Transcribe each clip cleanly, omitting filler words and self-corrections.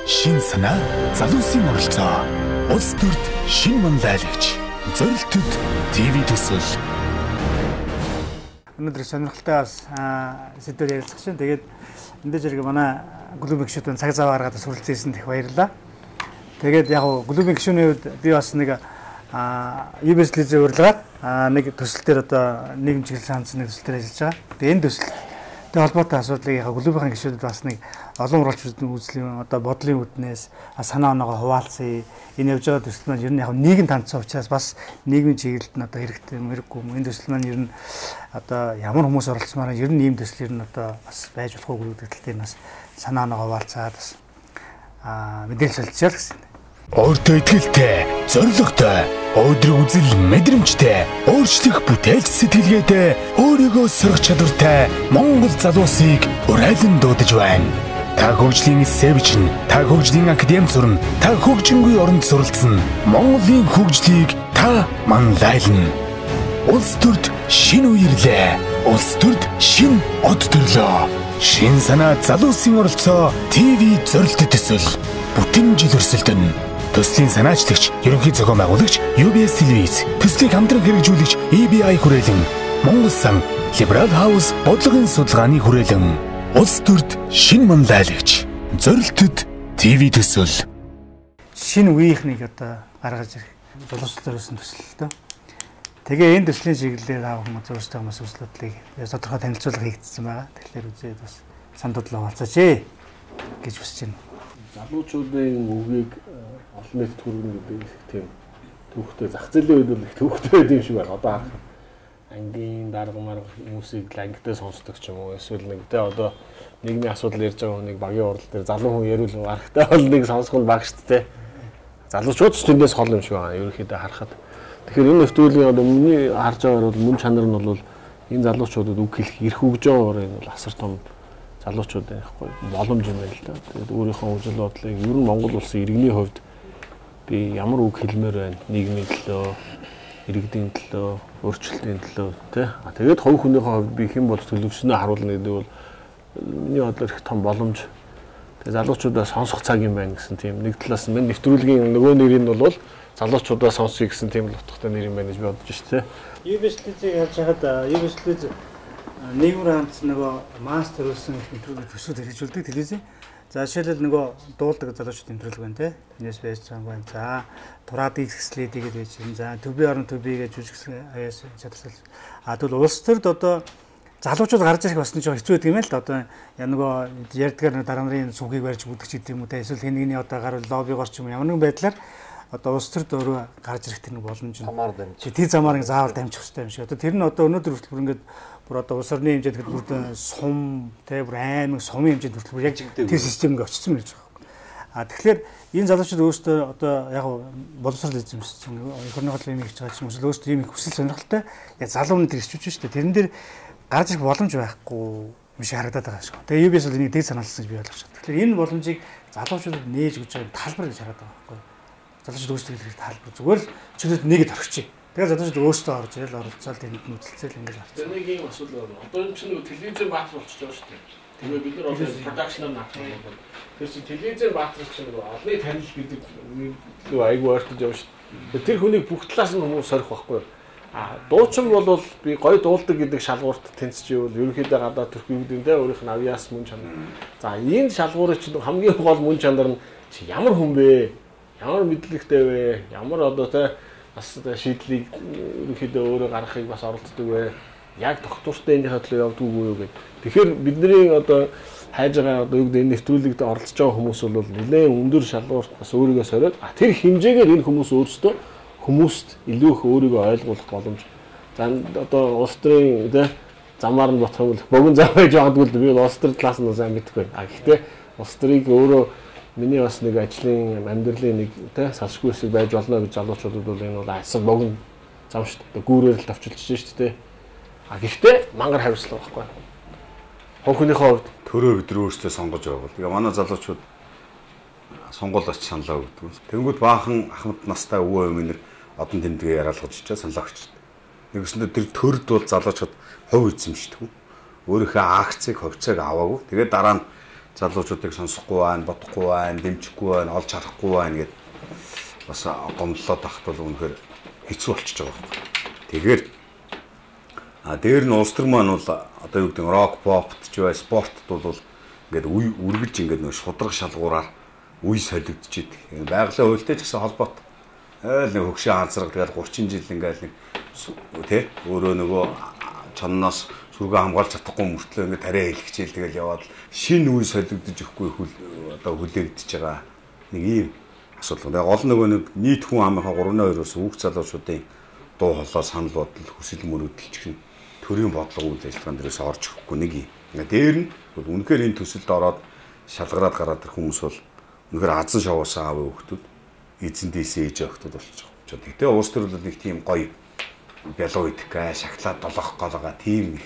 шин санаа, залуусын оролцоо. Улс төрд шин манлайлагч. Зорилтод ТV төсөл. Өнөөдөр сонирхолтой бас сэдвээр ярилцах чинь. Тэгээд эндэж зэрэг манай клубын гишүүдэн цаг зав гаргаад суралцсан их баярлалаа. Тэгээд яг клубын гишүүний хувьд би бас нэг UBS-ийн урилгаад нэг төсөл дээр одоо нийгэм чиглэл хаанцны төсөл дээр ажиллаж байгаа. Тэгээд энэ төсөлтэй холбоотой асуудлыг яг клубын гишүүдэд бас нэг олон уралчдын үзлийн одоо бодлын үүднээс санаа оноогоо хуваалцъя. Энэ явж байгаа төсөл маань ер нь яг нийгэм танцсан учраас бас нийгмийн чиглэлд нь одоо хэрэгтэй юм хэрэггүй юм. Энэ төсөл маань ер нь одоо ямар хүмүүс оролцмаар ер нь ийм төсөл ер нь одоо бас байж болох уу гэдэг талаар бас санаа оноогоо хуваалцаад бас мэдээлэл солилцъя гэсэн. Өөртөө итгэлтэй, зоригтой, өдрөг үзэл мэдрэмжтэй, өөрчлөх бүтээлч сэтгэлгээтэй, өөрийгөө сөрөх чадвартай Монгол залуусыг урайлан дуудаж байна. Та хөгжлийн сэвчин, та хөгжлийн академи сурна, та хөгжингүй оронд суралцсан Монголын хөгжлийг та манлайлна. Улс төрд шин үерлээ. Улс төрд шин од төрлөө. Шин санаа залуусын оролцоо ТV зорилттой төсөл. Бүтэн жил өрсөлдөн. Төслийн санаачлагч, ерөнхий зохион байгуулагч, UBS телевиз, төслийг хамтран хэрэгжүүлэгч EBI хүрээлэн, Монгол сан, Liberal House бодлогын судалгааны хүрээлэн, улс төрд шин манлайлагч, зорилтод ТV төсөл. Шин үеийнхнийг одоо гаргаж ирэх боловсрол төрсэн төсөл л дөө. Тэгээ энэ төслийн чиглэлээр хүмүүс өөрсдөө хүмүүс үзлүүдлийг тодорхой танилцуулга хийгдсэн байгаа. Тэгэхээр үзээд бас сандуудлаа хавалцаач гэж хүсэж байна. Залуучуудын үгийг олон нийтэд хүргэнэ гэдэг тийм төвхтэй зах зээлийн үед бол их төвхтэй байд юм шиг байна. Одоо харах ангийн дарга марга хүмүүсийг ангитай сонсдог ч юм уу эсвэл нэг тэ одоо нийгмийн асуудал ярьж байгаа хүнийг багийн урал дээр залуу хүн яриул аргатай бол нэг сонсох нь баг шүү дээ. Залуучууд ч тэндээс хол юм шиг байна. Ерөнхийдөө харахад. Тэгэхээр энэ нэвтрүүлгийн одоо миний харж байгаагаар бол мөн чанар нь бол энэ залуучуудад үг хэлэх эрх өгж байгаа энэ бол асар том залуучууд байхгүй боломж юм байна л да. Тэгээд өөрийнхөө үжил бодлыг ер нь Монгол улсын иргэний хувьд би ямар үг хэлмээр байна? Нийгмийн төлөө, иргэдийн төлөө, өөрчлөлтийн төлөө тий. Тэгээд хувь хүнийхээ хувьд би хэн болж төлөвшснөө харуулна гэдэг бол миний бодлоор их том боломж. Тэгээд залуучуудаа сонсох цаг юм байна гэсэн тийм нэг талаас нь нэвтрүүлгийн нөгөө нэр нь бол залуучуудаа сонсъё гэсэн тийм л утгатай нэр юм байна гэж би бодож шүү дээ. UBS-ийг харж байхад UBS нийгмээр хандсан нөгөө мастер үлсэн нэвтрүүлэг төсөл хэрэгжүүлдэг телевизээ. За жишээлбэл нөгөө дуулдаг залуучууд нэвтрүүлэг байна те. Тэрнээс байж байгаа байна. За тураад ихслээд игээд байж байна. За төв орон төвийг жүжигсэн аяас чадварсал. Тэгвэл улс төрд одоо залуучууд гарч ирэх бас нэг хэцүү байдаг юм л да. Одоо нөгөө ярьдгаар дараа нарын сүнхийг барьж бүдгч гэдэг юм уу те. Эсвэл хэн нэгний одоо гарвал лоббигоор ч юм ямар нэгэн байдлаар одоо улс төрд өөрөө гарч ирэх тэр нэг боломж нь. Замаар дамжих. Тэр замаар заавал дамжих хэрэгтэй юм шиг. Одоо тэр нь одоо өнөөдөр хүртэл бүр ингээд бүр одоо улс орны хэмжээнд хэд бүр сум те бүр аймаг сумын хэмжээнд хүртэл бүр яг тэр системд очсон гэж байгаа. Тэгэхээр энэ залуучууд өөрсдөө одоо яг боловсрол эзэмшсэн эх орны хол юм хийж байгаа ч юм уу өөрсдөө ийм их хүсэл сонирхолтой яг залуу хүн тэр ирчүүж штэ тэрэн дээр гарч ирэх боломж байхгүй юм шиг харагдаад байгаа шүү. Тэгээ UBS бол энийг дэг санаалсан гэж би ойлгож байна. Тэгэхээр энэ боломжийг залуучуудад нээж өгч байгаа талбар гэж хараад байгаа байхгүй. Залуучууд өөрсдөө хэлэх талбар зүгээр л чөлөөт нэгэд орчих. Тэгээд залуучууд өөрсдөө орж ирэл оролцоод тэнд нь үзэлцэл ингэж харж. Тэр нэг юм асуудал байна. Одоо энэ чинь телевизэн баатар болчихж байгаа шүү дээ. Тэгээд бид нар одоо продакшнаар наачсан бол тэр чинь телевизэн баатар чинь олны танил гэдэг лөө айгүй ойртож явна шүү дээ. Тэр хүнийг бүх талаас нь хүмүүс сорих байхгүй. Дуучин бол би гоё дуулдаг гэдэг шалгуурт тэнцчихвэл ерөнхийдөө гадаад төрхийгдэнтэй өөрийнх нь авьяас мөн чанар. За энэ шалгуурын чинь хамгийн гол мөн чанар нь ямар хүн бэ? Ямар мэдлэгтэй вэ? Ямар одоо тэ бас шийдлийг ерөнхийдөө өөрөө гаргахыг бас оролддог вэ? Яг доктортой энэ хөтлөө явдаг уу гэдэг. Тэгэхээр бидний одоо хайж байгаа одоо юу гэдэг энэ нэвтрүүлэгт оролцож байгаа хүмүүс бол нэлээд өндөр шалгуурт бас өөрийгөө сориод тэр хэмжээгээр энэ хүмүүс өөрсдөө хүмүүст илүү их өөрийгөө ойлгуулах боломж. За одоо улс төрийн тэ замаар нь ботох юм бол богино зам байж байгаагүй л би улс төр талаас нь сайн мэдэхгүй. Гэхдээ улс төрийг өөрөө миний бас нэг ажлын амьдралын нэг тэ салшгүй хэсэг байж болно гэж залуучуудад бол энэ бол асар богино зам шүү дээ. Гүүрээр л давчилж шүү дээ. Гэхдээ мангар хариуцлага байхгүй. Хонхныхоо хувьд төрөө бид өөрсдөө сонгож байгаа. Тэгээ манай залуучууд сонгуул оч саналаа өгдөг. Тэнгүүд баахан ахмад настай өвөө эмээнэр одон тэмдгээ яриалгаж чаа саналаа өгч. Нэгсэндээ тэр төрд бол залуучууд хувь эзэмшдэг. Өөрийнхөө акцийг хувьцааг аваагүй. Тэгээд дараа нь залуучуудыг сонсохгүй байна, бодохгүй байна, дэмжихгүй байна, олж харахгүй байна гэд бас гомдлоод тахт бол үнэхээр хэцүү болчихж байгаа байхгүй. Тэгэхээр дээр нь улс төр маань бол одоо юу гэдэг нь рок, попт ч бай, спортт бол ингээд үргэлж ингээд нэг шудраг шалгуураар үе солигдож идэг. Байгалийн хуультай ч гэсэн холбоотой. Айл нэг хөгшин анзраг тэгээд 30 жил ингээд нэг тий өөрөө нөгөө чонноос сүргээ хамгаалж чадахгүй мөртлөө ингээд тариа хэлчихэл тэгэл яваад шинэ үе солигдож ихгүй одоо хүлээгдэж байгаа нэг ийм асуудал. Тэгээд гол нөгөө нэг нийт хүн амынхаа 3-2-оос үг залуучуудын дуу хоолой санал бодол хүсэл мөрөөдөл чинь төрийн бодлого үйл ажиллагаан дээрээс орж ирэхгүй нэг юм. Дээр нь үнэхээр энэ төсөлд ороод шалгараад гараад ирэх хүмүүс бол үнэхээр азан шовоосон аав хүүхдүүд эзэндээс ээж хүүхдүүд болчих. Гэтэ уус төр бол нэг тийм гоё бялуу идэх гээ, шахлаад долоох голоога тийм их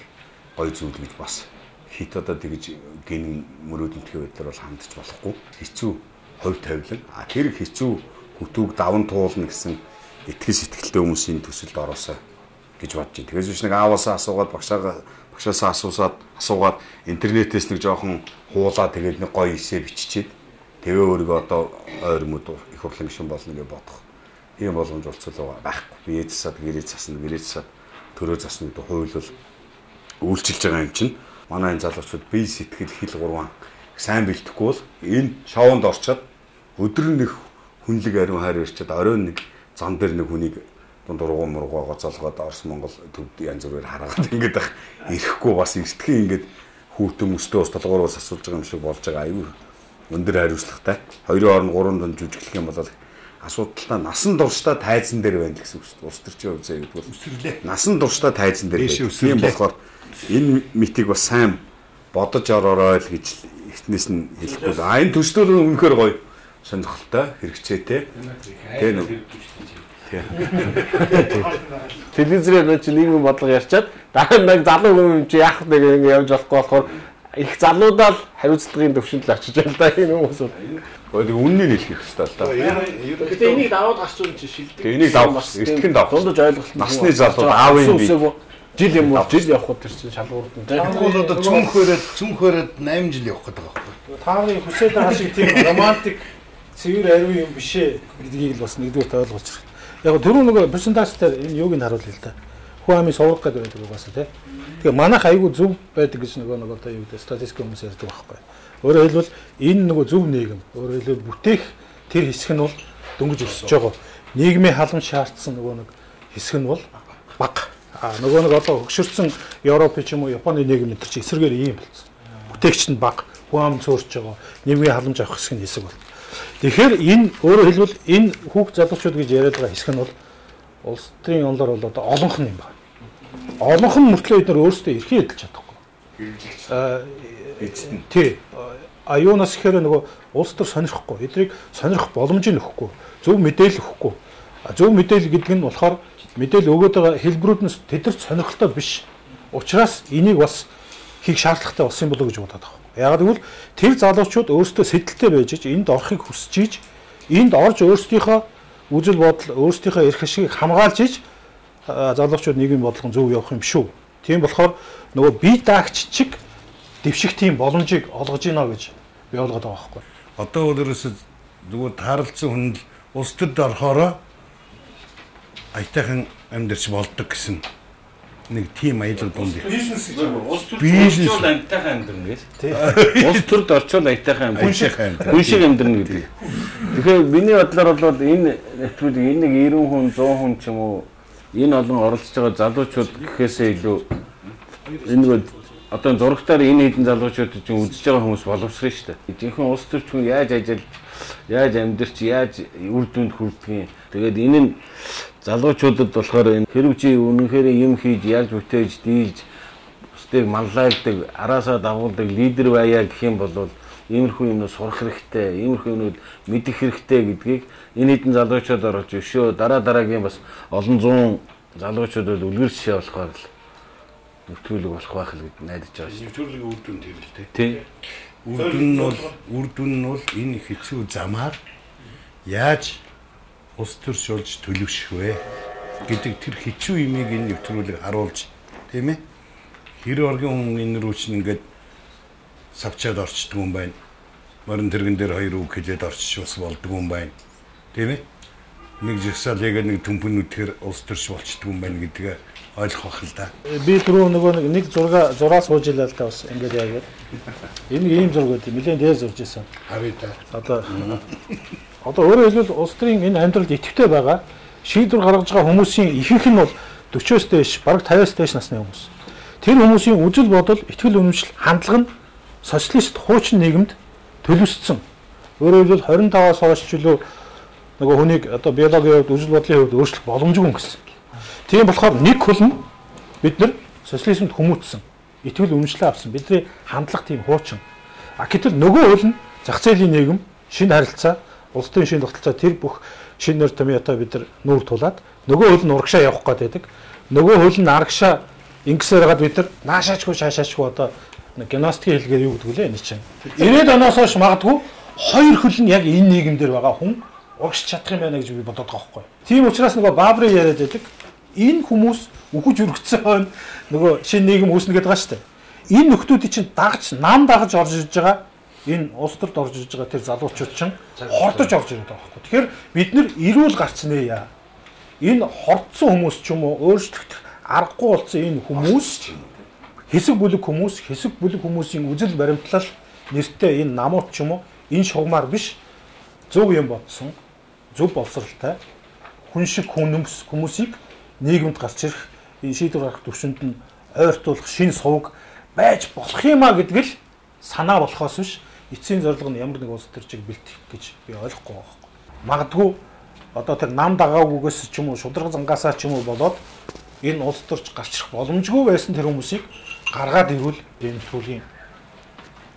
гоё зүйл гэж бас хит одоо тэгж гин мөрөөдөлтгий байдлаар бол хандж болохгүй. Хэцүү хувь тавилан. Тэр хэцүү хөтөөг даван туулна гэсэн итгэл сэтгэлтэй хүмүүсийн төсөлд ороосоо гэж бодож байна. Тэгээс биш нэг ааваасаа асуугаад багшаасаа асуугаад интернетээс нэг жоохон хуулаа тэгээд нэг гоё эсээ биччихээд тэгээ өөрийгөө одоо ойрмод их хурлын гишүүн болно гэж бодох. Тийм боломж олцол байхгүй. Бие засаад гэрээ засна төрөө засна гэдэг хууль бол үйлчилж байгаа юм чинь. Манай энэ залуучууд бие сэтгэл хэл гурван сайн бэлтгэхгүй бол энэ шоунд орчоод өдөр нэг хүнлэг ариун хайр ирчээд оройн нэг зам дээр нэг хүнийг дундургуу мургуугаа залгаад Орос Монгол төвд янз бүрээр хараад ингээд ирэхгүй бас эртхэн ингээд хүүтэн мөстөө ус толгоор бас асуулж байгаа юм шиг болж байгаа аюу өндөр хариуцлагатай 2-3 дунд жүжиглэх юм бол асуудалтай насан туршдаа тайзан дээр байна гэсэн үг шүү дээ. Улс төрчийн хувьд гэдэг бол өсвөрлээ. Насан туршдаа тайзан дээр байна. Тийм болохоор энэ митиг бас сайн бодож ороорой л гэж эхнээс нь хэлэхгүй. Энэ төслөр нь үнэхээр гоё сонирхолтой, хэрэгцээтэй. Тийм үү. Телевизээр чи нийгмийн бодлого ярьчаад дараа нь залуу хүн чи яах вэ гэж явж болохгүй болохоор их залуудаа л хариуцлагын төвшөнд л очиж байна да энэ хүмүүс бол. Гэхдээ үннийг хэлэх хэрэгтэй л да. Гэтэ энийг даваад гарч ирсэн чи шилдэг. Энийг давах эртхэн давах. Дундаж ойлголт. Насны залууд аавын бие. Жил юм уу жил явах тэр чинь шалгуурд нь тийм. Тэгвэл одоо цүнхөрөөд 8 жил явах гэдэг байгаа байхгүй. Тааны хүсээд байгаа шиг тийм романтик цэвэр ариун юм биш ээ гэдгийг л бас нэгдүгээр ойлгуулж байна. Яг түрүү нөгөө презентацээр энэ юуг нь харуулъя л да. Хүн амын суврах гэдэг байдаг угаасаа тийм. Тэгээ манайх айгүй зөв байдаг гэж нөгөө одоо юу гэдэг статистик хүмүүс ярьдаг байхгүй. Өөрөөр хэлбэл энэ нөгөө зөв нийгэм. Өөрөөр хэлбэл бүтээх тэр хэсэг нь бол дөнгөж өсөж байгаа. Нийгмийн халамж шаардсан нөгөө нэг хэсэг нь бол бага. Нөгөө нэг одоо хөгшөрсөн Европ ч юм уу Японы нийгэм энэ чинь эсрэгээр ийм болсон. Бүтээгч нь бага, хүн ам цөөрч байгаа. Нийгмийн халамж авах хэсэг нь хэсэг бол. Тэгэхээр энэ өөрөөр хэлбэл энэ хүүхд залуучууд гэж яриад байгаа хэсэг нь бол улс төрийн онлоор бол одоо олонх нь юм байна. Олонх нь мөртлөө эдгээр өөрсдөө эрхээ эдэлж чадахгүй. Тий. Аюунаас ихээр нөгөө улс төр сонирхгүй. Эдрийг сонирх боломжийг өгөхгүй. Зөв мэдээлэл өгөхгүй. Зөв мэдээлэл гэдэг нь болохоор мэдээлэл өгөөд байгаа хэлбэрүүд нь тэдэрт сонирхолтой биш. Учираас энийг бас хийх шаардлагатай болсон болов уу гэж бодоод байгаа. Яг гэвэл тэр залуучууд өөрсдөө сэтэлтэй байж энд орохыг хүсэж ийж энд орж өөрсдийнхөө үзэл бодол өөрсдийнхөө эрх ашигыг хамгаалж ийж залуучууд нийгмийн бодлого зөв явах юм шүү. Тийм болохоор нөгөө бие даагч чиг дэвших тийм боломжийг олгож гинэ гэж би ойлгоод байгаа байхгүй. Одоо өөрөөсөө зүгээр тааралцсан хүн л улс төрд орохороо аятайхан амьдарч болдог гэсэн нэг тийм аялал дунд. Бизнес гэж байна. Улс төрд орчвол амтайхан амьдрна гэж. Тийм. Улс төрд орчвол аятайхан амьдрна. Хүн шиг амьдрна гэдэг. Тэгэхээр миний бодлоор бол энэ нэвтрүүлэг энэ нэг 90 хүн 100 хүн ч юм уу энэ олон оролцож байгаа залуучууд гэхээсээ илүү энэ одоо зурагтаар энэ хэдэн залуучууд чинь үзэж байгаа хүмүүс боловсрон шүү дээ. Жинхэнэ улс төрч хүн яаж ажил, яаж амьдарч, яаж үр дүнд хүрдгийг. Тэгээд энэ нь залуучуудад болохоор энэ хэрэг чи үнэнхээр юм хийж, яаж бүтээж, дийлж, бусдыг манлайлдаг, араасаа дагуулдаг лидер байя гэх юм бол иймэрхүү юмнууд сурах хэрэгтэй, иймэрхүү юмнууд мэдэх хэрэгтэй гэдгийг энэ хэдэн залуучууд орж өшөө дараагийн бас олон зуун залуучуудад үлгэр жишээ болохоор л нэвтрүүлэг болох байх л гэж найдаж байгаа шүү. Нэвтрүүлгийн үр дүн тийм л тий. Үр дүн нь бол энэ хэцүү замаар яаж улс төрч болж төлөвшөх вэ гэдэг тэр хэцүү имийг энэ нэвтрүүлэг харуулж тийм ээ. Хэр оргийн хүн энэ рүү чинь ингээд савчаад орчдөг юм байна. Морин тэрэгэн дээр 2 үг хэлээд орчих бас болдго юм байна. Тийм ээ? Нэг жагсаалыг нэг төмпөнүүдээр улс төрч болчдөг юм байна гэдгээ ойлгох л да. Би түрүү нөгөө нэг зураг сууж илаа л та бас ингээд яагаад. Энэ ийм зураг үү? Нилээн дээр зурж исэн. Харъя та. Одоо өөрөөр хэлбэл улс төрийн энэ амьдралд идэвхтэй байгаа шийдвэр гаргаж байгаа хүмүүсийн ихэнх нь бол 40-оос дээш, бараг 50-оос дээш насны хүмүүс. Тэр хүмүүсийн үжил бодол, итгэл үнэмшил, хандлага нь социалист хуучин нийгэмд төлөвшсөн. Өөрөөр хэлбэл 25-аас хойш ч үлээ нөгөө хүнийг одоо биологийн хувьд, үжил бодлын хувьд өөрчлөх боломжгүй гэсэн. Тийм болохоор нэг хөл нь бид нар социализмд хүмүүжсэн, итгэл үнэмшлээ авсан. Бидний хандлага тийм хуучин. Гэтэл нөгөө хөл нь зах зээлийн нийгэм, шинэ харилцаа, улс төрийн шинэ тогтолцоо тэр бүх шинэ нэр томьёотой бид нар нүүр тулаад нөгөө хөл нь урагшаа явах гээд байдаг. Нөгөө хөл нь арагшаа ингэсээр хагаад бид нар наашаачгүй шаашаачгүй одоо гимнастикийн хэлгээр юу гэдэг вэ энэ чинь. 90-ад оноос хойш магадгүй хоёр хөл нь яг энэ нийгэмдэр байгаа хүн урагшч чадах юм байна гэж би бодоод байгаа байхгүй. Тийм учраас нөгөө Баабрын яриад байдаг. Энэ хүмүүс үхэж өргөцсөн нөгөө шинэ нийгэм үүснэ гэдэг байгаа шүү дээ. Энэ нөхдүүдийн чинь дагж нам дагж орж ирж байгаа энэ улс төрд орж ирж байгаа тэр залуучууд чинь хордож орж ирээд байгаа байхгүй. Тэгэхээр бид нар эрүүл гарцнаа яа. Энэ хордсон хүмүүс ч юм уу өөрчлөгдөх аргагүй болсон энэ хүмүүс хэсэг бүлэг хүмүүсийн үжил баримтлал нэртэй энэ намууд ч юм уу энэ шугамар биш зөв юм бодсон зөв боловсралтай хүн шиг хүмүүсийг нийгэмд гарч ирэх энэ шийдвэр гаргах төвшөнд нь ойртуулах шинэ сувг байж болох юмаа гэдэг л санаа болохоос биш эцсийн зорилго нь ямар нэг улс төрчийг бэлтгэх гэж би ойлгохгүй байгаа. Магадгүй одоо тэр нам дагаагүйгээс ч юм уу шудраг зангаасаа ч юм уу болоод энэ улс төрч гарч ирэх боломжгүй байсан тэр хүмүүсийг гаргаад ирвэл энэ төрлийн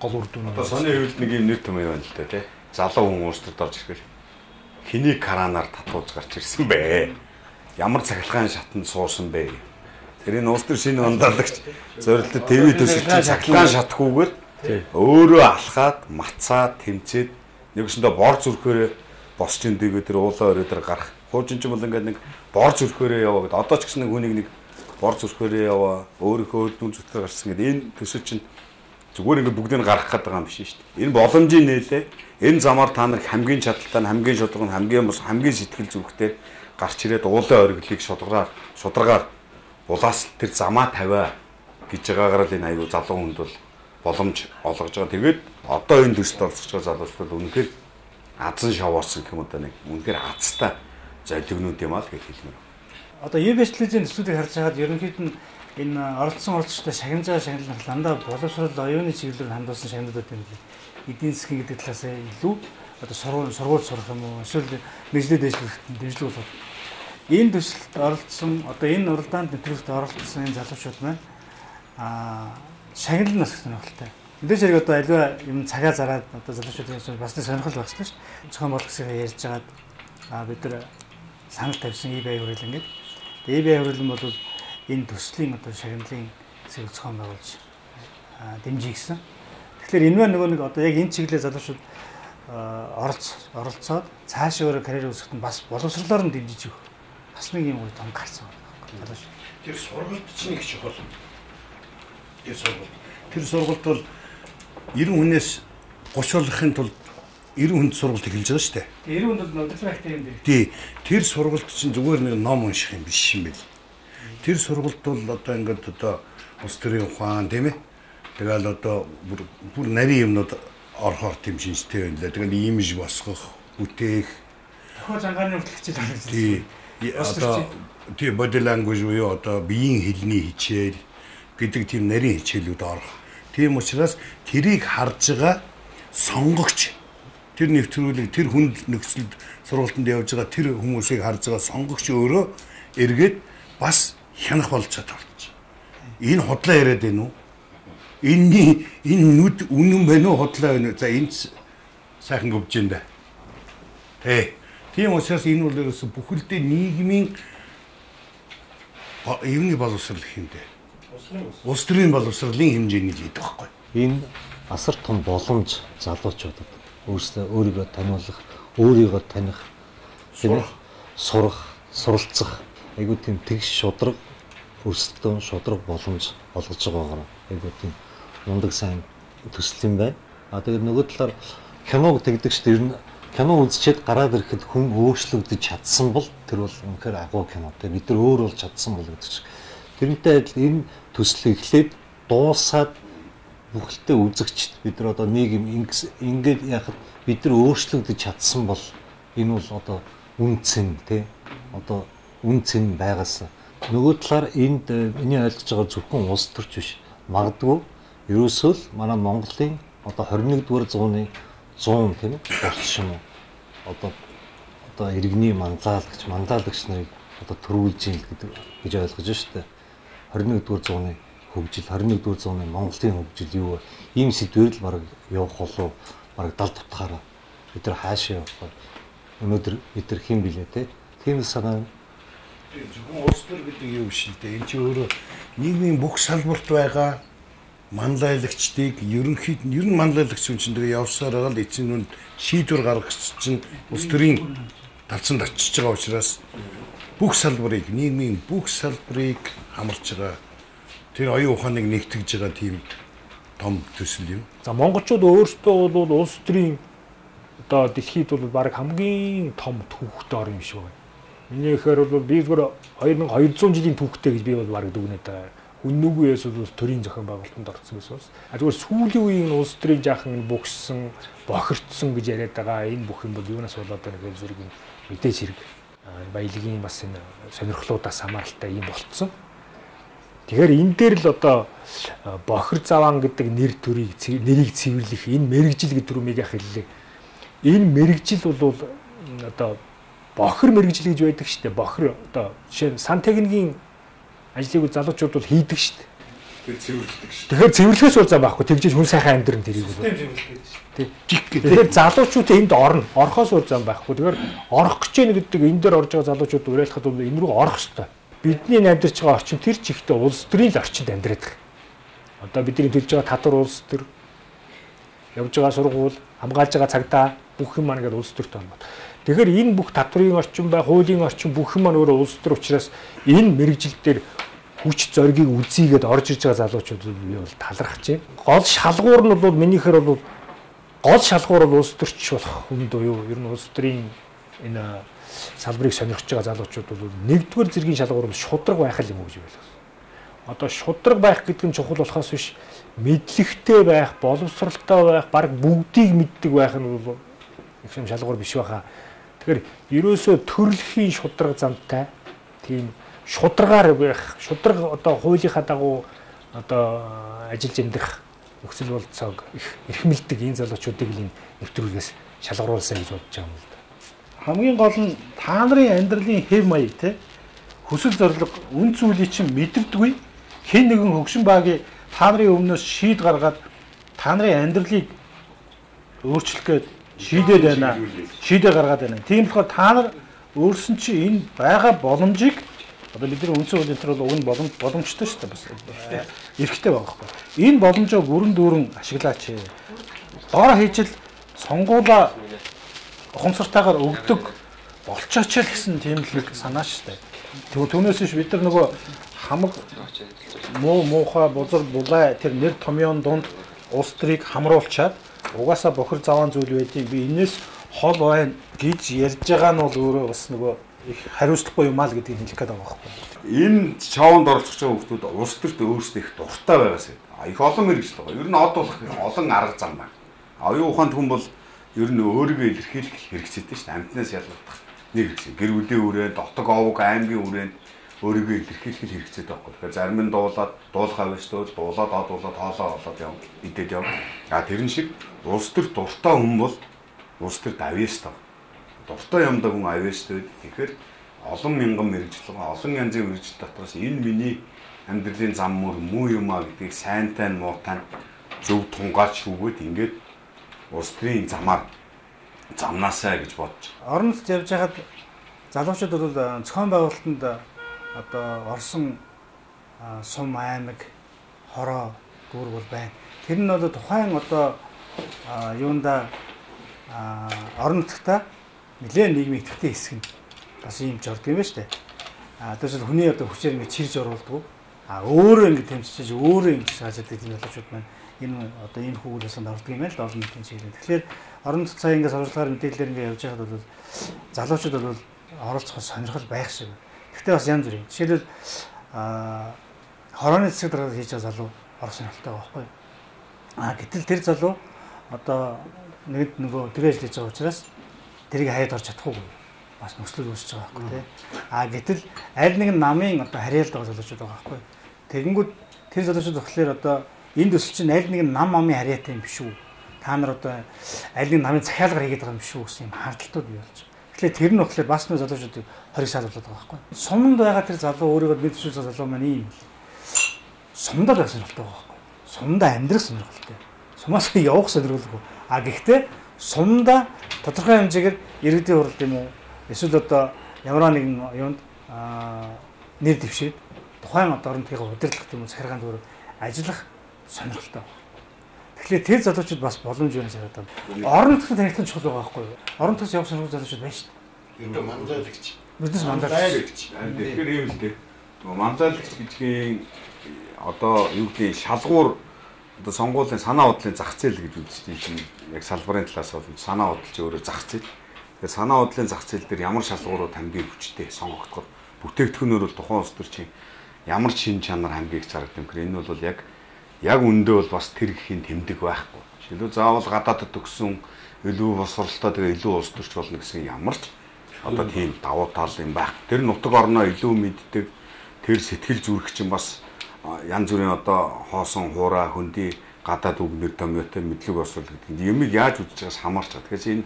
гол үр дүн. Одоо сони хэвлэл нэг юм нэр томьёо байна л да тий. Залуу хүн улс төрд орж ирэхээр хэнийг каранаар татуулж гарч ирсэн бэ? Ямар цахилгаан шатанд суусан бэ? Тэр энэ улс төр шинэ ундаалгач зорилттой ТV төсөлтөнд цахилгаан шатхгүйгээр өөрөө алхаад, мацаад, тэмцээд нэгсэндээ бор зүрхөөрөө босч индийгээ тэр уулаа өрөө дээр гарах. Хуужин ч юм бол ингээд нэг бор зүрхөөрөө яваа гэдэг. Одоо ч гэсэн нэг хүнийг нэг бор зүрхөөрөө яваа, өөрийнхөө өлдөн зүрхээр гарсан гэдэг. Энэ төсөл чинь зүгээр ингээд бүгдийг гаргах гэдэг юм биш шүү дээ. Энэ боломжийн нээлээ. Энэ замаар та нар хамгийн чадaltaй, хамгийн шударга, хамгийн сэтгэл зүрхтэй гарч ирээд уулаа өргөлийг шударгаар булаас тэр замаа тавиа гэж байгаагаар л энэ аюу залуу хүнд бол боломж олгож байгаа. Тэгээд одоо энэ төсөлд орцож байгаа залуучууд үнэхээр азан шаваарсан гэх юм одоо нэг үнэхээр азтай золигнууд юм аа л гэж хэлмээр. Одоо евэжлизийн төслүүдийг харж байгаад ерөнхийд нь энэ оролцсон оролцогчтой шагнаж байгаа шагналын дандаа боловсрол оюуны чиглэлээр хандуулсан шагналууд юм лээ. Эдийн засгийн гэдэг талаас илүү одоо сургууль сурах юм уу эсвэл мэдлэг дэвшлүүлэх болох. Энэ төсөлд оролцсон одоо энэ уралдаанд нэвтрүүлэгт оролцсон энэ залуучууд маань шагнал нас гэсэн хөлтэй. Мэдээж хэрэг одоо аливаа юм цагаа зараад одоо залуучуудын бас нэг сонирхол багс шүү дээ. Зохион болгосыг ярьж байгаад бид нар санал тавьсан eBay хүрээлэн гэдэг. eBay хүрээлэн бол энэ төслийн одоо шагналын зэрэг зохион байгуулж дэмжиж гисэн. Тэгэхээр энэ нөгөө нэг одоо яг энэ чиглэлээ залуучууд оролцоод цаашаа өөрө карьер үүсгэхэд бас боловсрлоор нь дэмжиж өгөх. Бас нэг юм том гарсан байна. Залуучууд. Тэр сургалт чинь их чухал. Тэр сургалт бол 90 хүнээс 30 болохын тулд 90 хүнд сургалт эхэлж байгаа шүү дээ. 90 хүнд бол удирдлага ихтэй юм дээ. Тий. Тэр сургалт чинь зүгээр нэг ном унших юм биш юм байл. Тэр сургалт бол одоо ингээд одоо улс төрийн ухаан тийм ээ. Тэгэл одоо бүр нарийн юмнууд орохоор тийм шинжтэй байна лээ. Тэгэл имиж босгох, үтээх. Тохиол зангааны хүртэл хичээл байна. Тий. Одоо тий body language уу одоо биеийн хэлний хичээл гэдэг тийм нарийн хичээлүүд орох. Тийм учраас тэрийг харж байгаа сонгогч тэр нэвтрүүлэг тэр хүнд нөхцөлд сургалтанд явж байгаа тэр хүмүүсийг харж байгаа сонгогч өөрөө эргээд бас хянах болж чадварч. Энэ худлаа яриад байна уу? Энэ нүд үнэн байна уу худлаа байна уу? За энэ сайхан гөвж энэ. Тийм учраас энэ бол ерөөсө бүхэлдээ нийгмийн юуны боловсрал хэмдэ. Улс төрийн боловсролын хэмжээний л гэдэг байхгүй. Энэ асар том боломж залуучуудад өөрийгөө таниулах, өөрийгөө таних, сурах, суралцах айгуу тийм тэгш шудраг өрсөлдөөн шудраг боломж олгож байгаагаар айгуу тийм мундаг сайн төсөл юм байна. Тэгээд нөгөө талаар киног тэгдэг шүү дээ. Ер нь кино үзчихэд гараад ирэхэд хүн өөрчлөгдөж чадсан бол тэр бол үнэхээр агуу кино. Тэгээд бид нар өөр болж чадсан бол гэдэг чинь. Тэрнтэй адил энэ төслийг эхлээд дуусаад бүхэлдээ үзэгчд бид нар одоо нэг юм ингээд яхад бид нар өөрчлөгдөж чадсан бол энэ бол одоо үнцэн тий одоо үнцэн байгаас нөгөө талаар энд миний ойлгож байгаа зөвхөн улс төрч биш магадгүй ерөөсөө л манай Монголын одоо 21-р зууны 100 тийм болч юм уу одоо иргэний манлайлагч нарыг одоо төрүүлж ийн гэдэг гэж ойлгож штэ 21-р зууны хөгжил 21-р зууны Монголын хөгжил юу вэ? Ийм сэдвэр л баг явах болов баг дал тутахаараа бид нар хаашаа явах вэ? Өнөөдөр бид нар хэн билээ те? Тийм санаа зөвхөн улс төр гэдэг юм биш л дээ. Энд чи өөрөө нийгмийн бүх салбарт байгаа манлайлагчдыг ер нь манлайлагч хүн чинь тэгээ явсаар байгаа л эцсийн нүнд шийдвэр гаргах чинь улс төрийн тавцанд очиж байгаа учраас бүх салбарыг нийгмийн бүх салбарыг хамарч байгаа тэр оюун ухааныг нэгтгэж байгаа тийм том төсөл юм. За монголчууд өөрсдөө бол улс төрийн одоо дэлхийд бол баг хамгийн том түүхтэй ор юм шиг байна. Миний ихээр бол би зөвхөн 2200 жилийн түүхтэй гэж би бол баг дүгнээд байгаа. Үннүгүйээс бол төрийн зохион байгуулалтанд орсон гэсэн бас. Зүгээр сүүлийн үеийн улс төрийн жаахан бүгссэн, бохирдсон гэж яриад байгаа энэ бүх юм бол юунаас болоод байна гэж зэрэг мэдээж хэрэг баялагын бас энэ сонирхлуудаас хамааралтай юм болцсон. Тэгэхээр энэ дээр л одоо бохир заваан гэдэг нэрийг цэвэрлэх энэ мэрэгжил гэдэг түрүүмийг яг хэллээ. Энэ мэрэгжил бол одоо бохир мэрэгжил гэж байдаг шүү дээ. Бохир одоо жишээ нь сан техникийн ажлыг залуучууд бол хийдэг шүү дээ. Тэр цэвэрлэдэг шүү. Тэгэхээр цэвэрлэхээс бол зам байхгүй. Тэгжиж хүн сайхан амьдрын тэрийг бол. Тэгэхээр залуучууд энд орно. Орохоос бол зам байхгүй. Тэгэхээр орох гэж яах гэдэг энэ дээр орж байгаа залуучууд уриалахад бол энэ рүү орох хэрэгтэй. Бидний амьдарч байгаа орчин тэр чигтээ улс төрийн л орчинд амьдраад байгаа. Одоо бидний төлж байгаа татвар улс төр явж байгаа сургууль, хамгаалж байгаа цагдаа бүх юм маань ингээд улс төртэй холбоотой. Тэгэхээр энэ бүх татврын орчин бай, хуулийн орчин бүх юм маань өөрөө улс төр учраас энэ мэрэгжил дээр хүч зоригийг үзийгээд орж иж байгаа залуучууд би бол талархаж байна. Гол шалгуур нь бол минийхээр бол гол шалгуур бол улс төрч болох хүнд юу? Ер нь улс төрийн энэ салбарыг сонирхож байгаа залуучууд бол нэгдүгээр зэргийн шалгуур бол шудраг байх юм уу гэж байлаа. Одоо шудраг байх гэдэг нь чухал болохоос биш мэдлэгтэй байх, боловсралтай байх, баг бүгдийг мэддэг байх нь бол их юм шалгуур биш байхаа. Тэгэхээр ерөөсөө төрөлхийн шудраг замтай тийм шударгаар байх, шудраг одоо хуулийнхаа дагуу одоо ажиллаж амьдрах нөхцөл болцоог их эрхмэлдэг энэ залуучуудыг л нэвтрүүлгээс шалгаруулсан гэж бодож байгаа юм л да. Хамгийн гол нь та нарын амьдралын хэв маяг те хүсэл зориг үн цүүлийг чинь мэдэрдэггүй хэн нэгэн хөгшин баагийн та нарын өмнөөс шийд гаргаад та нарын амьдралыг өөрчлөх гээд шийдээд байна. Шийдээ гаргаад байна. Тийм болохоор та нар өөрсөн чи энэ байгаа боломжийг одоо бидний үндсэн хуулийн төр бол уг нь боломжтой шүү дээ бас эрхтэй байгаа байхгүй. Энэ боломжоо бүрэн дүүрэн ашиглаач. Доор хийжил сонгуула ухамсартайгаар өгдөг болчооч л гэсэн тийм л нэг санаа шүү дээ. Түүнээс биш бид нар нөгөө хамаг муухай бузар булай тэр нэр томьёон дунд улс төрийг хамруулчаад угаасаа бохир заваан зүйл байдгийг би энэс хол байна гэж ярьж байгаа нь бол өөрөө бас нөгөө их хариуцлагагүй юм аа л гэдгийг хэлэх гээд байгаа байхгүй. Энэ чавнд оролцож байгаа хүмүүс улс төрт өөрсдөө их дуртай байгаас их олон мэрэгжил байгаа. Ер нь од болох олон арга зам байна. Оюун ухаанд хүн бол ер нь өөрийгөө илэрхийлэх хэрэгцээтэй шүү дээ. Амтнаас ялгах нэг хэрэгцээ. Гэр бүлийн үрээнд, дотог овог аймгийн үрээнд өөрийгөө илэрхийлэх хэрэгцээтэй байхгүй. Тэгэхээр зарим нь дуулаад дуулах авьяастай дуулаад хоолоо олоод яв. Идээд яв. Тэр нь шиг улс төр дуртай хүн бол улс төрт авьяастай. Дуртай юмдаг хүн авьяастай. Тэгэхээр олон мянган мэрэгжил, олон янзын мэрэгжил дотроос энэ миний амьдралын зам муу юм а гэдгийг сайнтай нь муутай зөв тунгааж шүүгээд ингээд улс төрийн замаар замнаасаа гэж бодож. Орнод явж байхад залуучууд бол зохион байгуулалтанд одоо орсон сум аймаг хороо дүүрэг бол байна. Тэр нь одоо тухайн одоо юунда орон нутгата нэлээд нийгмийн идэвхтэй хэсэг нь бас юм ч ордог юм байна шүү дээ. Тэрс хүний одоо хүчээр ингэ чирж оруулдаг. Өөрөө ингэ тэмцэж өөрөө ингэ шааждаг тийм залуучууд маань энэ одоо энэ хүүгүүлсэн ордог юм байл олон нийтийн чиглэл. Тэгэхээр орон нутгийн сая ингээд сурвалжлагаар мэдээлэлээр ингээд явж байхад бол залуучууд бол оролцох сонирхол байх шиг. Гэхдээ бас янз бүрийн. Жишээлбэл хорооны засаг дарга хийж байгаа залуу орох сонирхолтой байгаа байхгүй юу? Гэтэл тэр залуу одоо нэгд нөгөө тэр ажил хийж байгаа учраас тэрийг хаяад орж чадахгүй бас нөхцөл үүсэж байгаа байхгүй тий. Гэтэл аль нэгэн намын одоо харьяалд байгаа залуучууд байгаа байхгүй. Тэгэнгүүт тэр залуучууд болохоор одоо энэ төсөл чинь аль нэгэн нам амын харьяатай юм биш үү? Та нар одоо аль нэгэн намын захиалгаар хийгээд байгаа юм биш үү гэсэн юм хардталтууд бий болж. Тэгэхээр тэр нь болохоор бас нөө залуучуудыг хориг саалуулдаг байгаа байхгүй. Суманд байгаа тэр залуу өөрийгөө мэдчихсэн залуу маань ийм сумдаа байх сонирхолтой байгаа байхгүй. Сумдаа амьдрах сонирхолтой. Сумаас явах сонирхолгүй. Гэхдээ сумдаа тодорхой хэмжээгээр иргэдийн хуралд юм уу эсвэл одоо ямар нэгэн юунд нэр дэвшээд тухайн одоо орон нутгийн удирдлагт юм уу захиргаанд өөр ажиллах сонирхолтой. Тэгэхээр тэр залуучууд бас боломж байна гэдэг байна. Орон нутгийн танигдсан чухал байгаа байхгүй юу? Орон нутгаас явах сонирхол залуучууд байна шүү дээ. Энэ манлайлагч. Бизнес манлайлагч. Тэгэхээр ийм л дээ. Манлайлагч гэдгийг одоо юу гэдэг шалгуур одоо сонгуулийн санаа бодлын зах зээл гэж үздэг чинь яг салбарын талаас бол санаа бодлч өөрөө зах зээл. Тэгэхээр санаа бодлын зах зээл дээр ямар шалгуурууд хамгийн хүчтэй сонгогдоход бүтээгдэхүүнөр бол тухайн улс төр чинь ямар ч шин чанар хамгийн их зарагдсан. Тэгэхээр энэ бол яг үндэ бол бас тэр гэхийн тэмдэг байхгүй. Жишээлбэл заавал гадаадд төгсөн илүү босролтой тэгээ илүү улс төрч болно гэсэн ямар ч одоо тийм давуу тал юм байх. Тэр нутаг орноо илүү мэддэг. Тэр сэтгэл зүрх чинь бас янз бүрийн одоо хоосон хуура хөндөй гадаад үгнэр томьёотой мэдлэг освол гэдэг юмыг яаж үзэж байгаас хамаарч байгаа. Тэгэхээр энэ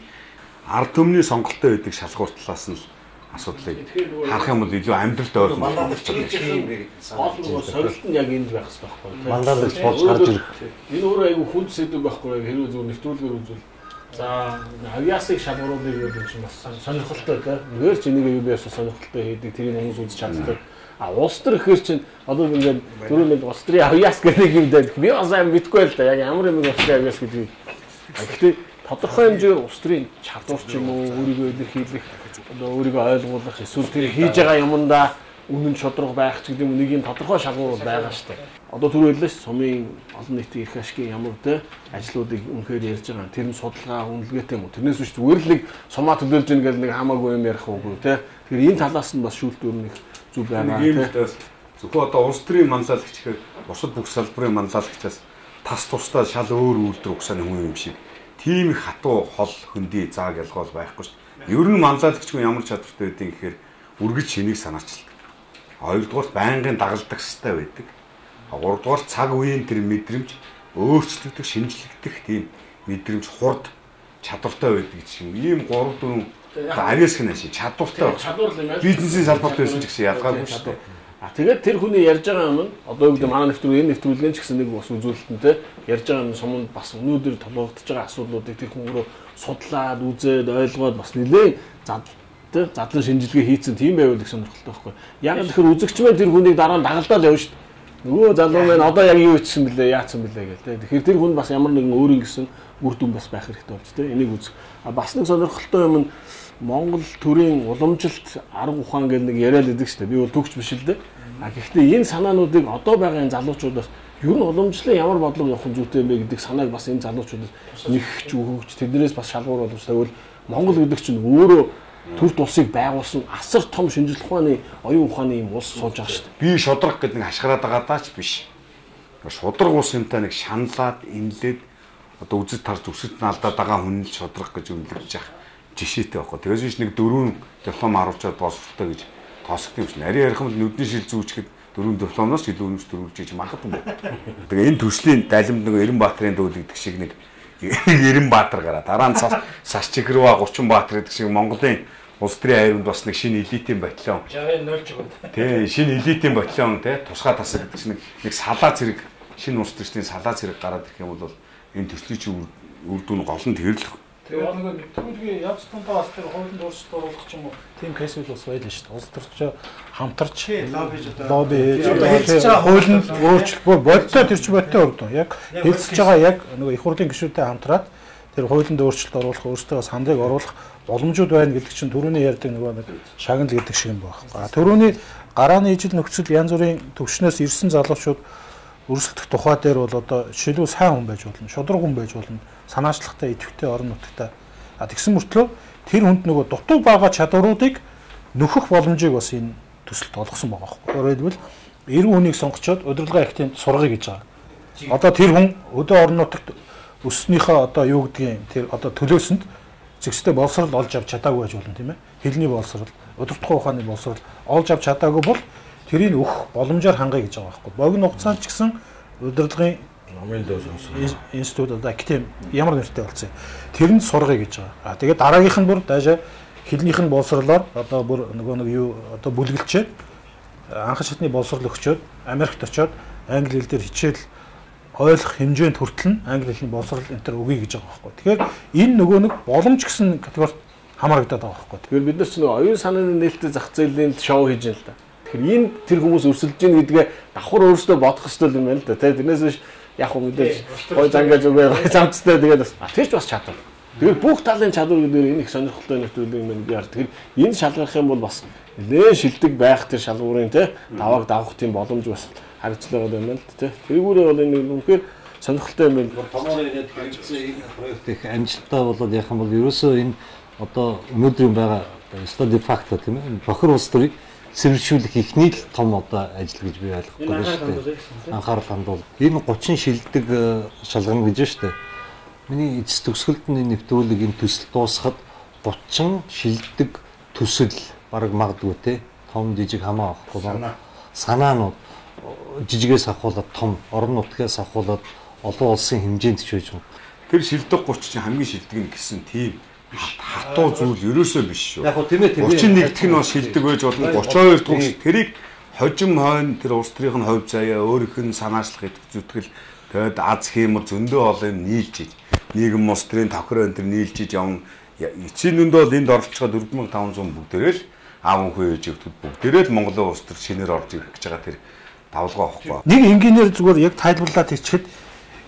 ард түмний сонголттой байдаг шалгуур талаас нь асуудлыг харах юм бол илүү амьдралд ойлгох боломжтой. Гол сорилт нь яг энд байх хэрэгтэй байхгүй. Манлайлагч болж гарч ирэх. Энэ өөрөө айгүй хүнд сэдв байхгүй хэрвээ зөв нэвтрүүлгээр үзвэл. За авиасыг шалгууруулах гэдэг чинь бас сонирхолтой тийм. Нэгэр ч энийг юу байсан сонирхолтой хийдэг тэрийг хүмүүс үзэж чаддаг. Улс төр гэхэр чинь одоо ингээд түрүүний улс төрийн авиас гэдэг юм дээр би бас мэдгүй л да яг ямар юм улс төрийн авиас гэдгийг. Гэхдээ тодорхой хэмжээгээр улс төрийн чадвар ч юм уу өөрийгөө илэрхийлэх одоо өөрийгөө ойлгуулах эсвэл тэр хийж байгаа юмдаа үнэн шударга байх ч гэдэг юм нэг юм тодорхой шалгуур байгаа шүү дээ. Одоо түрүү хэллээ сумын олон нийтийн эрх ашигын ямар тэ ажлуудыг үнэхээр ярьж байгаа. Тэр нь судалгаа үнэлгээтэй юм уу? Тэрнээс биш зүгээр л нэг сумаа төлөөлж ийн гэл нэг хамаагүй юм ярих уугүй тэ. Тэгэхээр энэ талаас нь бас шүүлтүүрнэх зүг байгаа тийм. Зөвхөн одоо улс төрийн манлайлагч гэхээр бусад бүх салбарын манлайлагчаас тас тусдаа шал өөр үйлдвэр угсааны хүн юм шиг тийм их хатуу хол хөндий зааг ялгаал байхгүй шүү дээ. Ер нь манлайлагчгүй ямар чадвартай байдгийг гэхээр үргэлж шинийг санаачилдаг. Хоёрдугаар байнгын дагалдах хэрэгтэй байдаг. Гуравдугаар цаг үеийн тэр мэдрэмж өөрчлөгдөх, шинжлэгдэх тийм мэдрэмж хурд чадвартай байдаг чинь ийм 3-4 авиас гэнэ шиг чадвартай. Бизнесийн салбарт байсан ч гэсэн ялгаагүй шүү дээ. Тэгээд тэр хүний ярьж байгаа юм нь одоо үүд манай нэвтрүүлгийн энэ нэвтрүүлгийн ч гэсэн нэг бас үзүүлэлтэнтэй ярьж байгаа юм суманд бас өнөөдөр тулгуурлаж байгаа асуудлуудыг тэр хүн өөрөө судлаад үзээд ойлгоод бас нэлээд задлан шинжилгээ хийцэн тийм байвал их сонирхолтой байхгүй. Яг л тэгэхээр үзэгч маань тэр хүнийг дараа нь дагалдаад явна шүү дээ. Нөгөө залуу маань одоо яг юу хийсэн бэлээ, яатсан бэлээ гэл тэ. Тэгэхээр тэр хүн бас ямар нэгэн өөрийн гэсэн үр дүн бас байх хэрэгтэй болж тэ. Энийг үзэх. Бас нэг сонирхолтой юм нь Монгол төрийн уламжилт арга ухаан гэл нэг яриад байдаг шүү дээ. Би бол төгч биш л дээ. Гэхдээ энэ санаануудыг одоо байгаа энэ залуучуудаас ер нь уламжлалын ямар бодлого явах зүйтэй юм бэ гэдэг санааг бас энэ залуучуудаас нэгч өгөөч тэднээс бас шалгуур болж тавьвал Монгол гэдэг чинь өөрөө төр тусыг байгуулсан асар том шинжилгээ ухааны оюун ухааны юм улс сууж байгаа шүү дээ. Би шудраг гэдэг нэг хашгираад байгаа даач биш. Шудраг ус юмтай нэг шаналаад инлээд одоо үзэж тарж өсөлт наалдаад байгаа хүн л шудраг гэж үнэлж яах жишээтэй байхгүй. Тэгээс биш нэг 4 диплом харуулчаад боловсролтой гэж тоосгох юм шиг. Нарийн ярих юм бол нүдний шил зүүчгэд 4 дипломноос илүү өнөж төрүүлж ийж магадгүй юм байна. Тэгээ энэ төслийн далимд нэг Эренбаатарын дүүл гэдэг шиг нэг Эренбаатар гараа. Дараа нь Сарчигрва 30 Баатар гэдэг шиг Монголын улс төрийн аянд бас нэг шинэ элитийн батальон. Жавын 0 жигүүд. Тий, шинэ элитийн батальон тий тусгай тасаг гэдэг чинь нэг салаа зэрэг шинэ улс төрчдийн салаа зэрэг гараад ирэх юм бол энэ төслийн чинь үр дүн гол нь тэрлэх. Тэгээ бол нэг төлөвлөгийн явц тунтаа бас тэр хуулинд өөрчлөлт оруулах ч юм уу тийм кейсүүд бас байлаа шүү дээ. Улс төрч хамтарч лобби хийж хуулинд өөрчлөлт бодтой тэр чинь бодтой өрдөө. Яг хэлцэж байгаа яг нөгөө их хурлын гишүүдтэй хамтраад тэр хуулинд өөрчлөлт оруулах өөртөө бас хандыг оруулах боломжууд байна гэдэг чинь түрүүний ярьдаг нөгөө нэг шагнал гэдэг шиг юм байна. Түрүүний гарааны ижил нөхцөл янз бүрийн төвшнөөс ирсэн залуучууд өрсөлдөх тухай дээр бол одоо жишээлбэл сайн хүн байж болно, шудраг хүн байж болно, санаачлагтай, идэвхтэй орон нутагтай. Тэгсэн мөртлөө тэр хүнд нөгөө дутуу байгаа чадваруудыг нөхөх боломжийг бас энэ төсөлд олгосон байгаа байхгүй. Өөрөөр хэлбэл 90 хүнийг сонгочоод удирдлагын активд сургая гэж байгаа. Одоо тэр хүн өдөө орон нутагт өссөнийхөө одоо юу гэдгийг тэр одоо төлөөсөнд зэгстэй боловсрол олж авч чадаагүй байж болно тийм ээ. Хэлний боловсрол, удирдлагын ухааны боловсрол олж авч чадаагүй бол тэрийг өгөх боломжоор хангая гэж байгаа байхгүй. Богино хугацаанд ч гэсэн удирдлагын номын дөө сонсон институт одоо академи ямар нэртэй болсон юм. Тэрэнд сургая гэж байгаа. Тэгээд дараагийнх нь бүр daajаа хэлнийх нь боловсролоор одоо бүр нэг юу одоо бүлгэлчээд анхан шатны боловсрол өгчөөд Америкт очиод англи хэл дээр хичээл ойлгох хэмжээнд хүртэл нь англи хэлний боловсрол энэ төр өгье гэж байгаа байхгүй. Тэгэхээр энэ нөгөө нэг боломж гэсэн категорид хамаарагдаад байгаа байхгүй. Тэгэхээр бид нар ч нөгөө оюун санааны нээлттэй зах зээлийн шоу хийж байна л да. Тэгэхээр энэ тэр хүмүүс өрсөлдөж гин гэдгээ давхар өөрсдөө бодох хэрэгтэй юм байна л да. Тэрнээс биш яг хөө мэдээж гой зангаж өгөө гой замцтай тэгээд тэрч бас чадвар. Тэгэхээр бүх талын чадвар гэдэг энэ их сонирхолтой нөхцөл юм байна би харж. Тэгэхээр энэ шалгах юм бол бас нэлээд шилдэг байх тэр шалгуурын те давааг давах тийм боломж бас харагдсан байгаа юм байна л те. Тэргүүрээ бол энэ үнэхээр сонирхолтой юм байна. Томоор ингээд хэрэгжсэн энэ проект их амжилттай болоод яах юм бол ерөөсөө энэ одоо өнөөдрийн байгаа study factor тийм ээ бохир улс төрийг сэргийлүүлэх ихний л том одоо ажил гэж би ойлгохгүй байна шүү дээ. Анхаарал хандуул. Энэ 30 шилдэг шалгана гэж шүү дээ. Миний эцэс төгсгөлд нь нэвтрүүлэг энэ төсөл дуусахад 30 шилдэг төсөл бараг магадгүй те том жижиг хамаа авахгүй санаанууд жижигээс ахуулаад том орон нутгаас ахуулаад олон улсын хэмжээнд ч байж байгаа. Тэр шилдэг 30 чинь хамгийн шилдэг нь гэсэн тийм хатуу зүйл ерөөсөө биш шүү. Яг гоо тийм ээ 31-т нь бас шилдэг байж болно 32 дугаар тэрийг хожим хойно тэр улс төрийн хувь заяа өөрийнх нь санаачлах идэх зүтгэл тэгээд аз хиймэр зөндөө олон нийлж иж нийгэм улс төрийн тохироо энэ төр нийлж иж явна. Эцсийн нүнд бол энд оролцоход 4500 бүгдээрээ л аав өхөө ээж өвтөд бүгдээрээ л Монголын улс төр шинээр орж ирэх гэж байгаа тэр давлгаа واخгүй. Нэг инженеэр зүгээр яг тайлбарлаад хэлчихэд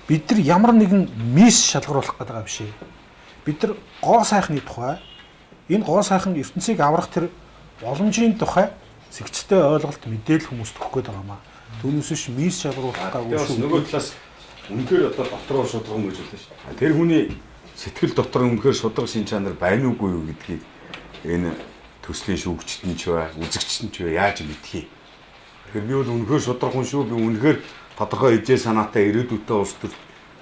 бид нар ямар нэгэн мис шалгаруулах гэдэг юм шиг. Бид нар гоо сайхны тухай энэ гоо сайхан ертөнцийг аврах тэр боломжийн тухай зэгцтэй ойлголт мэдээлэл хүмүүст өгөх гээд байгаа маа. Түүнээс биш мис шалгаруулахгүйгүй шүү. Нөгөө талаас үнэхээр одоо дотроо шудраган гэж болно шүү. Тэр хүний сэтгэл дотор үнэхээр шудраг шин чанар байна уугүй юу гэдгийг энэ төслийн шүүгчт нь ч бай, үзэгчт нь ч бай яаж мэдхий. Тэгэхээр би бол үнэхээр шудраг хүн шүү. Би үнэхээр тодорхой эзээ санаатай ирээдүйтэй улс төр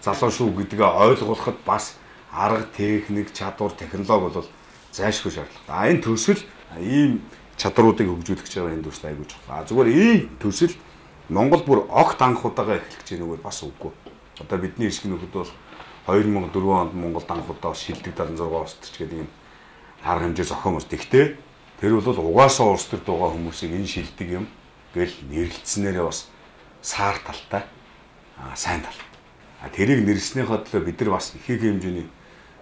залуу шүү гэдгээ ойлгуулахад бас арга техник, чадвар, технологи бол зайлшгүй шаардлагатай. Энэ төсөл ийм чадруудыг хөгжүүлэх гэж байгаа энэ төсөл айгуу чухал. Зүгээр ийм төсөл Монгол бүр огт анх удаага эхлэх гэж нэг бас үгүй. Одоо бидний ирсэг нөхөд бол 2004 онд Монголд анх удаа шилдэг 76 улс төрч гэдэг юм арга хэмжээ зохион ус. Тэгтээ тэр бол угаасаа улс төр дуугаа хүмүүсийг энэ шилдэг юм гэл нэрлэлцснээрээ бас саар талтай сайн тал. Тэрийг нэрснийхээ төлөө бид нар бас их хэмжээний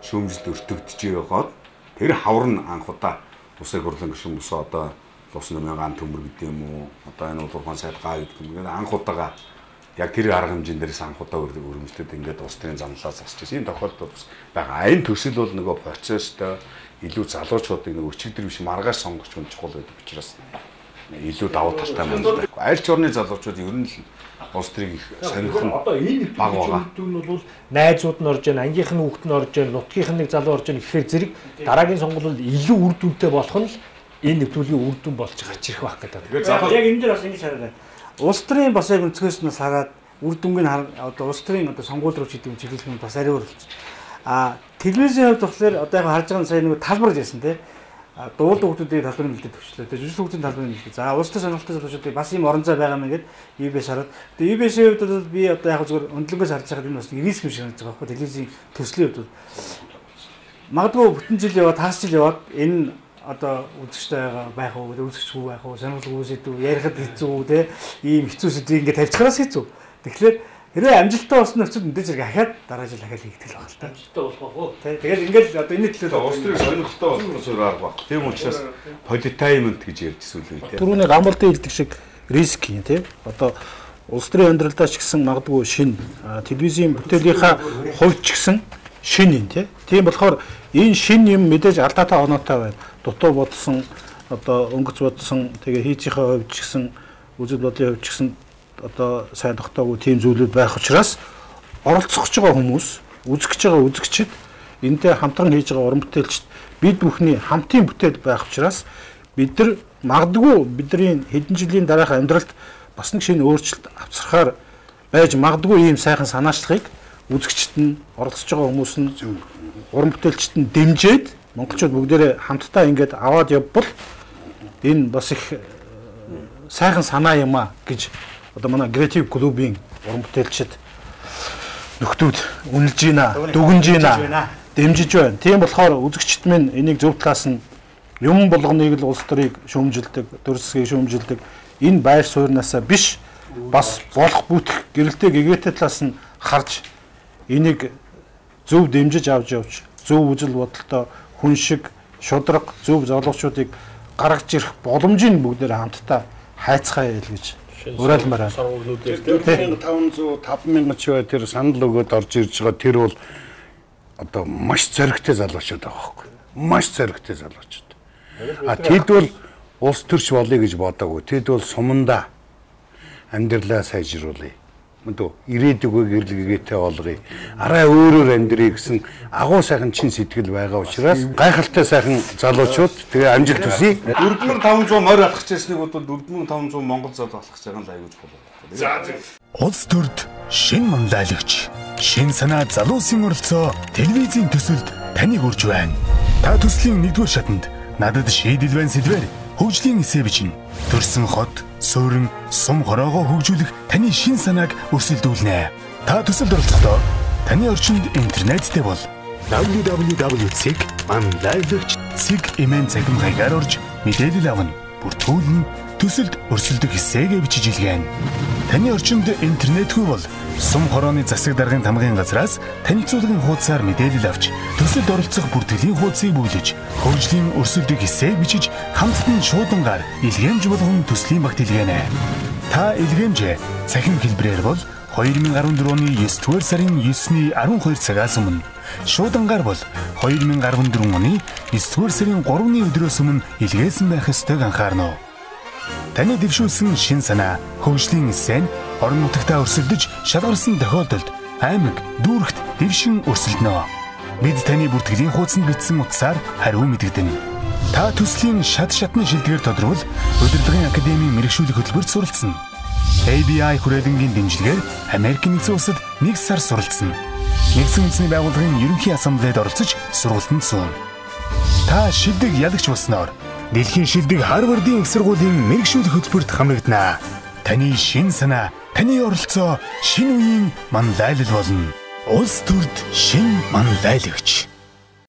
шүүмжлэлд өртөгдөж байгаад тэр хавар нь анх удаа Улсын хурлын гишүүн босоо одоо Улс намын гаан төмөр гэдэг юм уу одоо энэ улуурхан сайд гаа гэдэг юм. Анх удаага яг тэр арга хэмжээнд дээрээс анх удаа өргөмжлөд ингээд улс төрийн замлаа засч байсан. Энэ тохиолдол бас байгаа. Энэ төсөл бол нөгөө процесстой илүү залуучуудыг нөгөө өчигдөр биш маргааш сонгож хүн чухал байдаг учраас илүү давуу талтай байна. Аль ч орны залуучууд ер нь л улс төрийг их сонирхон одоо энэ нэвтрүүлгийн бол найзууд нь орж ийн, ангийнх нь хүүхэд нь орж ийн, нутгийнх нь нэг залуу орж ийн гэхээр зэрэг дараагийн сонгуульд илүү үр дүнтэй болох нь л энэ нэвтрүүлгийн үр дүн болж гарч ирэх байх гэдэг. Яг энэ дээр бас ингэж хараад байна. Улс төрийн бас яг өнцгөөс нь хараад үр дүнгийн одоо улс төрийн одоо сонгууль руу чидэг чиглэлх нь бас арай өөр болчих. Телевизийн хувьд болохоор одоо яг харж байгаа нь сая нэг талбар гэсэн тийм дуулдаг хүмүүсийн талбарын нэлээд төвчлээ. Тэгээд жүжиг хүмүүсийн талбарын нэлээд. За улс төр сонирхолтой залуучуудыг бас ийм орон зай байгаа мэн гээд ИБС хараад. Тэгээд ИБС-ийн хувьд бол би одоо яг зүгээр өндлөнгөөс харж байгаад энэ бас нэг риск юм шиг санагдаж байгаа байхгүй телевизийн төслийн хувьд бол магадгүй бүтэн жил яваад таас жил яваад энэ одоо үзэгчтэй байх уу гэдэг үзэгчгүй байх уу сонирхолгүй сэдв ярихад хэцүү те ийм хэцүү сэдвийг ингээд тавьчихараас хэцүү. Тэгэхээр хэрвээ амжилттай болсон нөхцөл мэдээж зэрэг ахаад дараа жил ахаад хийгдэл байгаа л та. Амжилттай болох уу? Тэгээд ингээд одоо энэ төлөө улс төрийн сонирхолтой болох зүйл арга баг. Тийм учраас политаймент гэж ярьжсэн үл үү те. Түрүүний гамбалдын хэлдэг шиг риск юм те. Одоо улс төрийн амьдралдаа ч гэсэн магадгүй шин телевизийн бүтээлийнхаа хувьд ч гэсэн шин юм те. Тийм болохоор энэ шин юм мэдээж алдаатай оноотой байна. Дутуу бодсон одоо өнгөц бодсон тэгээ хийцийнхээ хувьд ч гэсэн үзэл бодлын хувьд ч гэсэн одоо сайн тогтоогүй тийм зүйлүүд байх учраас оролцох гэж байгаа хүмүүс, үзэх гэж байгаа үзэгчид, энэтэй хамтран хийж байгаа уран бүтээлчд бид бүхний хамтын бүтээл байх учраас бид нар магадгүй бидний хэдэн жилийн дараах амьдралд бас нэг шинэ өөрчлөлт авчрахаар байж магадгүй ийм сайхан санаачлагыг үзэгчд нь оролцож байгаа хүмүүс нь уран бүтээлчд нь дэмжиж монголчууд бүгдээрээ хамтдаа ингээд аваад явбал энэ бас их сайхан санаа юм а гэж одоо манай креатив клубын уран бүтээлчд нөхдүүд үнэлж байна, дүгнж байна, дэмжиж байна. Тийм болохоор үзэгчд минь энийг зөв талаас нь юм болгоныг л улс төрийг шүүмжилдэг, төр засгийг шүүмжилдэг энэ байр сууринаасаа биш бас болох бүтэх гэрэлтэй гэгээтэй талаас нь харж энийг зөв дэмжиж авч явж зөв үзэл бодолтой хүн шиг шудраг зөв залуучуудыг гаргаж ирэх боломжийг бүгдээр хамтдаа хайцгаая л гэж уриалмаар байна. 5,500 ч бай тэр санал өгөөд орж ирж байгаа тэр бол одоо маш зоригтой залуучууд байгаа байхгүй. Маш зоригтой залуучууд. Тэд бол улс төрч болъё гэж бодоагүй. Тэд бол сумандаа амьдралаа сайжруулъя. Мэдүү ирээдүгөө гэрлэгээтэй болгоё. Арай өөрөөр амьдрий гэсэн агуу сайхан чин сэтгэл байгаа учраас гайхалтай сайхан залуучууд тэгээ амжилт хүсье. 4500 морь алхаж ирснийг бодвол 4500 монгол залуу алхаж байгаа нь аягүй чухал байна. За. Улс төрд шин манлайлагч, шин санаа залуусын оролцоо телевизийн төсөлд таныг урьж байна. Та төслийн 1-р шатанд надад шийдэл байна сэдвээр хөгжлийн эсэ бичнэ. Төрсөн хот, суурин, сум хороогоо хөгжүүлэх таны шин санааг өрсөлдүүлнэ. Та төсөлд оролцохдоо таны орчинд интернеттэй бол www.manlaiлагч.cig-ийн цахимгаагаар орж мэдээлэл авна. Бүртгүүлэн төсөлд өрсөлдөх хэсэгээ бичиж илгээнэ. Таны орчинд интернетгүй бол сум хорооны засаг даргын тамгын газраас танилцуулгын хуудасаар мэдээлэл авч төсөлд оролцох бүртгэлийн хуудсыг бүглэж хөгжлийн өрсөлдөх хэсэг бичиж хамтдан шуудангаар илгээмж болгон төслийн багт илгээнэ. Та илгээмж цахим хэлбэрээр бол 2014 оны 9-р сарын 9-ний 12 цагаас өмнө, шуудангаар бол 2014 оны 9-р сарын 3-ны өдрөөс өмнө илгээсэн байх ёстойг анхаарна. Таны дэвшүүлсэн шин санаа, хөгжлийн эсэ нь орон нутагтаа өрсөлдөж шалгарсан тохиолдолд аймаг, дүүрэгт дэвшин өрсөлдөнө. Бид таны бүртгэлийн хуудсанд бичсэн утсаар хариу мэдэгдэнэ. Та төслийн шатны шилдгээр тодорхойл удирдлагын академийн мэргэжүүлэх хөтөлбөрт суралцсан. ABI хүрээлэнгийн дэмжлэгээр Америкийн нэгдсэн улсад 1 сар суралцсан. Нэгдсэн үндэсний байгууллагын ерөнхий ассамблеид оролцож сургалтанд сууна. Та шилдэг ялагч болсноор Дэлхийн шилдэг Харвардын их сургуулийн мэргэжүүлэх хөтөлбөрт хамрагдана. Таны шин санаа, таны оролцоо шинэ үеийн манлайлал болно. Улс төрд шин манлайлагч.